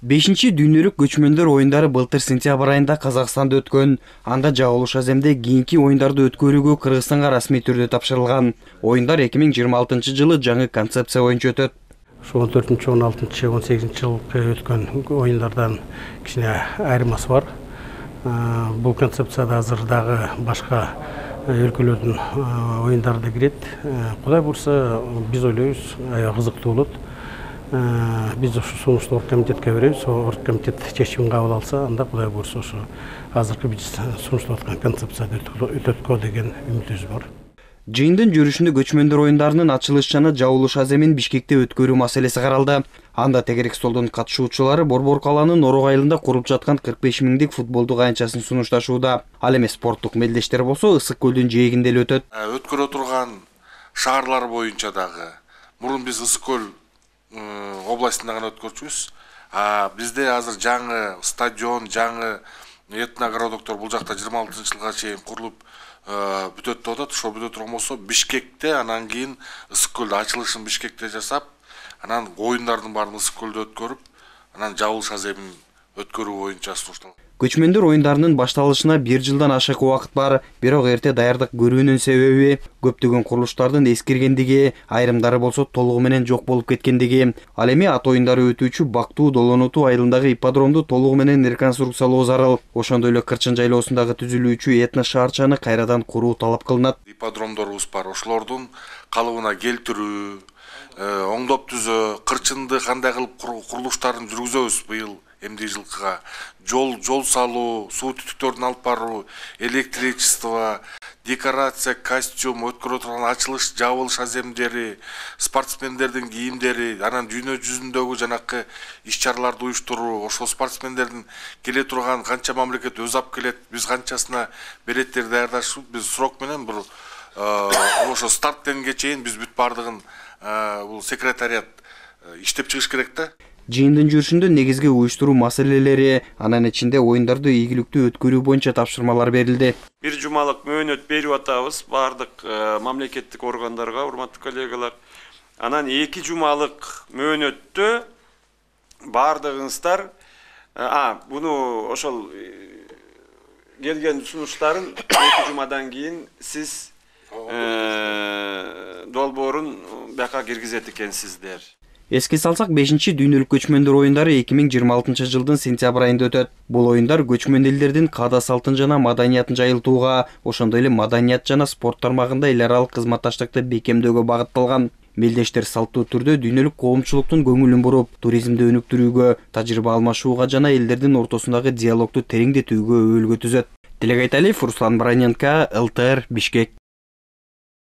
5-ci дүйнөлүк көчмөндөр оюндары былтыр сентябрь айында Казакстанда өткөн. Анда жабылыш аземде кийинки оюндарды өткөрүүгө Кыргызстанга расмий түрдө тапшырылган. Оюндар 2026 жылы жаңы концепция боюнча өтөт. 14, 16, 18 жылғы өткөн оюндардан кичине айырмасы бар. Бул концепцияда азырдагы башка өлкөлөрдүн оюндары да кирет. Кудай бурса, биз ойлойбуз, кызыктуу болот. Biz sonuçta orgkomитетке беребиз, оргкомитет чечимин кабыл алса, анда кудай буйрса ошо азыркы биз сунуштап аткан концепцияда өтөткө деген үмүтүбүз бар. Жыйындын жүрүшүндө көчмөндөр оюндарынын ачылыш жана жабылыш аземин Бишкекте өткөрүү маселеси каралды. Анда тегерек столдун катышуучулары Борбор калаанын Орок айылында куруп жаткан 45 миңдик футболдук аянтчасын сунушташууда. Ал эми спорттук мелдештер болсо Ысык көлдүн жээгинде эле өтөт. Өткөрө турган шаарлар боюнча дагы мурун биз Ысык көл областында гана өткөрчүбүз. Бизде азыр жаңы стадион, жаңы этногородоктор бул жакта 26-жылга чейин курулуп бүтөт деп атат. Ошо бүтө турган болсо Бишкекте, анан кийин Ысык көлдө ачылышын Бишкекте жасап, анан оюндардын баарын Ысык көлдө өткөрүп, анан жабылыш аземин өткөрүү боюнча сунушталган. Көчмөндөр оюндарынын башталышына 1 жылдан ашык убакыт бар, бирок эрте даярдык көрүүнүн себеби көптөгөн курулуштардын эскиргендиги, айрымдары болсо толугу менен жок болуп кеткендиги. Ал эми ат оюндары өтүүчү Бактуу Долоноту айылындагы ипподромду толугу менен реконструкциялоо зарыл. Ошондой эле Кырчын жайлоосундагы түзүлүүчү этно шаарчаны кайрадан куруу талап кылынат. Ипподромдорубуз бар, ошолордун калыбына келтирүү, оңдоп түзөө, Кырчынды кандай кылып курулуштарын жүргүзөбүз быйыл. Эмди жылкыга жол салуу, суу түтүктөрдүн алып баруу, электричество, декорация, костюм, өткөрө турган ачылыш, жабылыш аземдери, спортсмендердин кийимдери, анан дүйнө жүзүндөгү жанакы иш-чараларды уюштуруу, ошол спортсмендердин келе турган канча мамлекет өз алып келет, биз канчасына билеттер даярдашып, биз срок менен бул ошо старттенге чейин биз бүт бардыгын бул секретариат иштеп чыгыш керек да. Жыйындын жүрүшүндө негизги уюштуруу маселелери, анан ичинде оюндарды ийгиликтүү өткөрүү боюнча тапшырмалар берилди. Бир жумалык мөөнөт берип атабыз бардык мамлекеттик органдарга, урматтуу коллегалар. Анан 2 жумалык мөөнөттө бардыгыңыздар буну ошол келген сунуштарын 2 жумадан кийин сиз долбоорун бияка киргизет экенсиздер. Эске салсак, 5-чи дүйнөлүк көчмөндөр оюндары 2026 жылдын сентябрь айында өтөт. Бул оюндар көчмөн элдердин каада салтын жана маданиятын жайылтууга, ошондой эле маданият жана спорт тармагында эл аралык кызматташтыкты бекемдөөгө багытталган. Мелдештер салттуу түрдө дүйнөлүк коомчулуктун көңүлүн буруп, туризмди өнүктүрүүгө, тажрыйба алмашууга жана элдердин ортосундагы диалогду тереңдетүүгө өбөлгө түзөт. Тилек Айталиев, Руслан Бараненко, ЛТР, Бишкек.